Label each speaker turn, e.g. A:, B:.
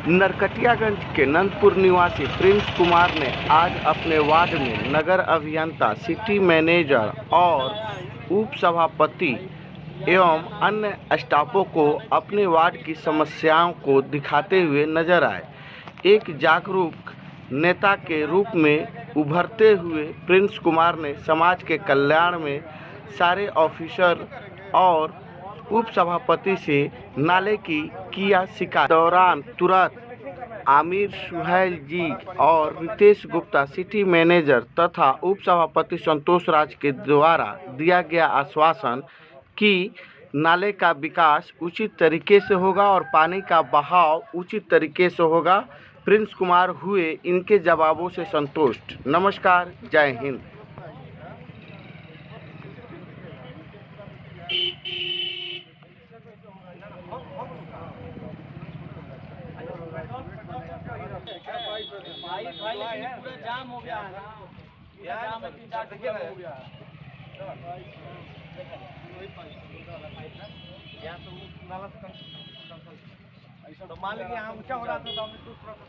A: नरकटियागंज के नंदपुर निवासी प्रिंस कुमार ने आज अपने वार्ड में नगर अभियंता, सिटी मैनेजर और उप सभापति एवं अन्य स्टाफों को अपने वार्ड की समस्याओं को दिखाते हुए नजर आए। एक जागरूक नेता के रूप में उभरते हुए प्रिंस कुमार ने समाज के कल्याण में सारे ऑफिसर और उप सभापति से नाले की किया शिकायत। दौरान तुरंत आमिर सुहैल जी और रितेश गुप्ता सिटी मैनेजर तथा उप सभापति संतोष राज के द्वारा दिया गया आश्वासन कि नाले का विकास उचित तरीके से होगा और पानी का बहाव उचित तरीके से होगा। प्रिंस कुमार हुए इनके जवाबों से संतुष्ट। नमस्कार, जय हिंद।
B: पूरा जाम हो गया है ना, जाम में 3-4 टके हो गया है। तो मान लीजिए यहाँ ऊंचा हो रहा था तो हमने थोड़ा सा